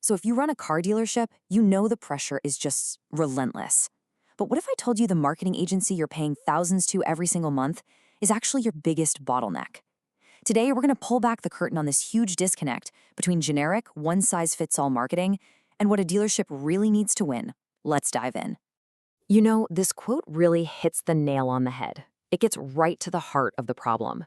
So if you run a car dealership, you know the pressure is just relentless. But what if I told you the marketing agency you're paying thousands to every single month is actually your biggest bottleneck? Today, we're going to pull back the curtain on this huge disconnect between generic, one-size-fits-all marketing and what a dealership really needs to win. Let's dive in. You know, this quote really hits the nail on the head. It gets right to the heart of the problem.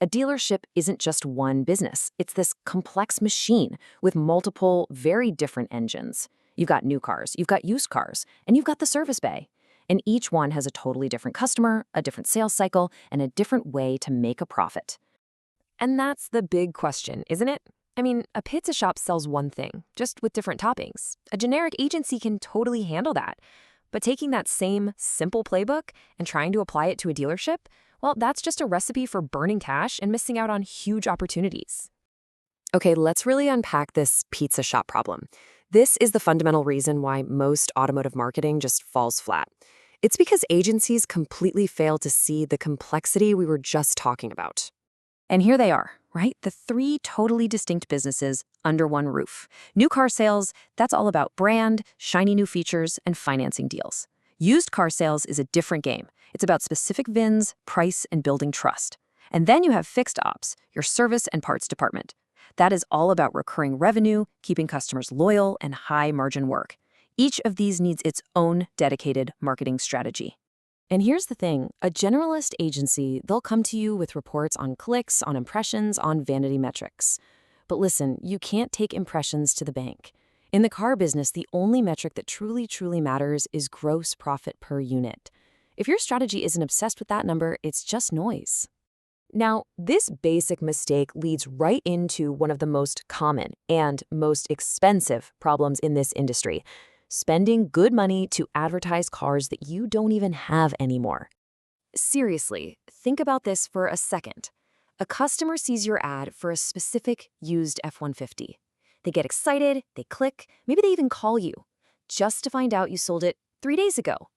A dealership isn't just one business. It's this complex machine with multiple, very different engines. You've got new cars, you've got used cars, and you've got the service bay. And each one has a totally different customer, a different sales cycle, and a different way to make a profit. And that's the big question, isn't it? I mean, a pizza shop sells one thing, just with different toppings. A generic agency can totally handle that. But taking that same simple playbook and trying to apply it to a dealership, well, that's just a recipe for burning cash and missing out on huge opportunities. Okay, let's really unpack this pizza shop problem. This is the fundamental reason why most automotive marketing just falls flat. It's because agencies completely fail to see the complexity we were just talking about. And here they are, right? The three totally distinct businesses under one roof. New car sales, that's all about brand, shiny new features, and financing deals. Used car sales is a different game. It's about specific VINs, price, and building trust. And then you have fixed ops, your service and parts department. That is all about recurring revenue, keeping customers loyal, and high-margin work. Each of these needs its own dedicated marketing strategy. And here's the thing, a generalist agency, they'll come to you with reports on clicks, on impressions, on vanity metrics. But listen, you can't take impressions to the bank. In the car business, the only metric that truly matters is gross profit per unit. If your strategy isn't obsessed with that number, it's just noise. Now, this basic mistake leads right into one of the most common and most expensive problems in this industry: spending good money to advertise cars that you don't even have anymore. Seriously, think about this for a second. A customer sees your ad for a specific used F-150. They get excited, they click, maybe they even call you, just to find out you sold it 3 days ago.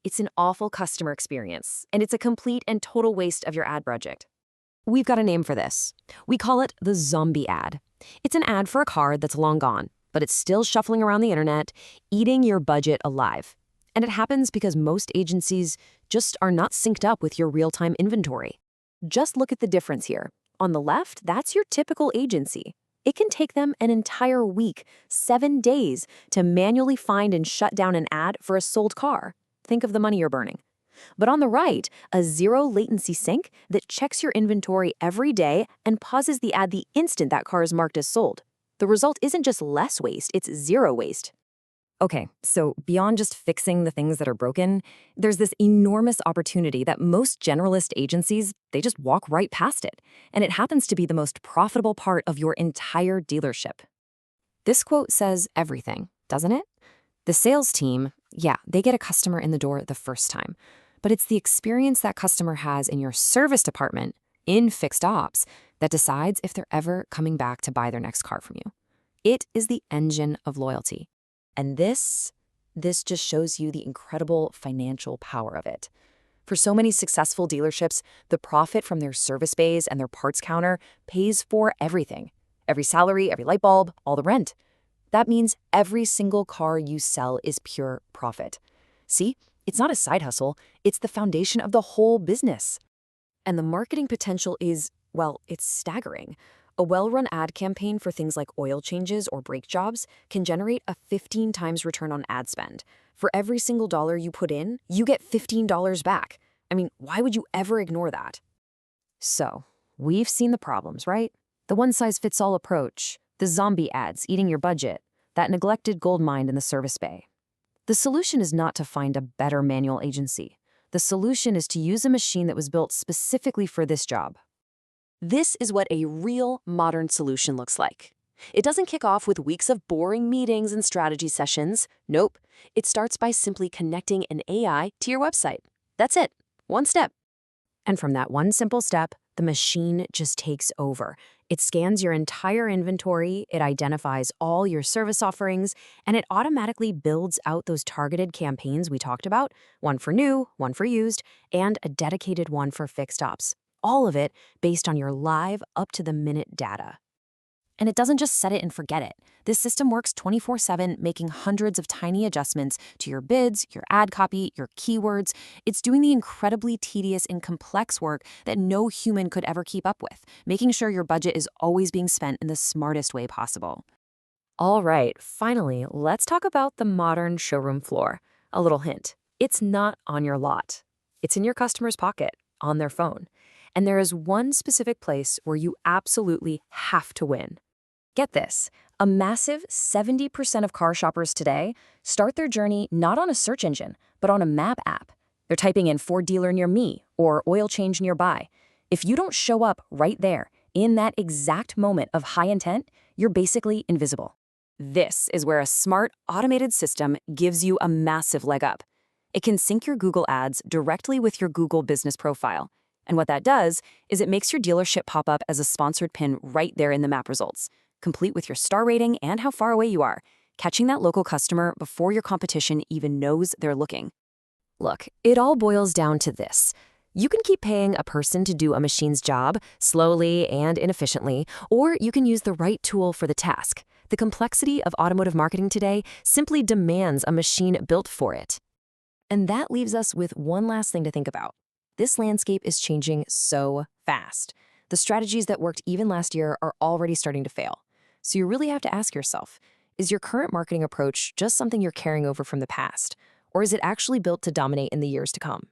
It's an awful customer experience, and it's a complete and total waste of your ad budget. We've got a name for this. We call it the zombie ad. It's an ad for a car that's long gone, but it's still shuffling around the internet, eating your budget alive. And it happens because most agencies just are not synced up with your real-time inventory. Just look at the difference here. On the left, that's your typical agency. It can take them an entire week, 7 days, to manually find and shut down an ad for a sold car. Think of the money you're burning. But on the right, a zero-latency sync that checks your inventory every day and pauses the ad the instant that car is marked as sold. The result isn't just less waste, it's zero waste. Okay, so beyond just fixing the things that are broken, there's this enormous opportunity that most generalist agencies, they just walk right past it. And it happens to be the most profitable part of your entire dealership. This quote says everything, doesn't it? The sales team, yeah, they get a customer in the door the first time. But it's the experience that customer has in your service department, in fixed ops, that decides if they're ever coming back to buy their next car from you. It is the engine of loyalty. And this just shows you the incredible financial power of it. For so many successful dealerships, the profit from their service bays and their parts counter pays for everything. Every salary, every light bulb, all the rent. That means every single car you sell is pure profit. See, it's not a side hustle, it's the foundation of the whole business. And the marketing potential is, well, it's staggering. A well-run ad campaign for things like oil changes or brake jobs can generate a 15 times return on ad spend. For every single dollar you put in, you get $15 back. I mean, why would you ever ignore that? So, we've seen the problems, right? The one-size-fits-all approach, the zombie ads eating your budget, that neglected gold mine in the service bay. The solution is not to find a better manual agency. The solution is to use a machine that was built specifically for this job. This is what a real modern solution looks like. It doesn't kick off with weeks of boring meetings and strategy sessions. Nope. It starts by simply connecting an AI to your website. That's it. One step. And from that one simple step, the machine just takes over. It scans your entire inventory, it identifies all your service offerings, and it automatically builds out those targeted campaigns we talked about, one for new, one for used, and a dedicated one for fixed ops. All of it based on your live, up-to-the-minute data. And it doesn't just set it and forget it. This system works 24/7, making hundreds of tiny adjustments to your bids, your ad copy, your keywords. It's doing the incredibly tedious and complex work that no human could ever keep up with, making sure your budget is always being spent in the smartest way possible. All right, finally, let's talk about the modern showroom floor. A little hint, it's not on your lot. It's in your customer's pocket, on their phone. And there is one specific place where you absolutely have to win. Get this, a massive 70% of car shoppers today start their journey not on a search engine, but on a map app. They're typing in Ford dealer near me or oil change nearby. If you don't show up right there, in that exact moment of high intent, you're basically invisible. This is where a smart, automated system gives you a massive leg up. It can sync your Google ads directly with your Google business profile. And what that does is it makes your dealership pop up as a sponsored pin right there in the map results, complete with your star rating and how far away you are, catching that local customer before your competition even knows they're looking. Look, it all boils down to this. You can keep paying a person to do a machine's job slowly and inefficiently, or you can use the right tool for the task. The complexity of automotive marketing today simply demands a machine built for it. And that leaves us with one last thing to think about. This landscape is changing so fast. The strategies that worked even last year are already starting to fail. So you really have to ask yourself, is your current marketing approach just something you're carrying over from the past? Or is it actually built to dominate in the years to come?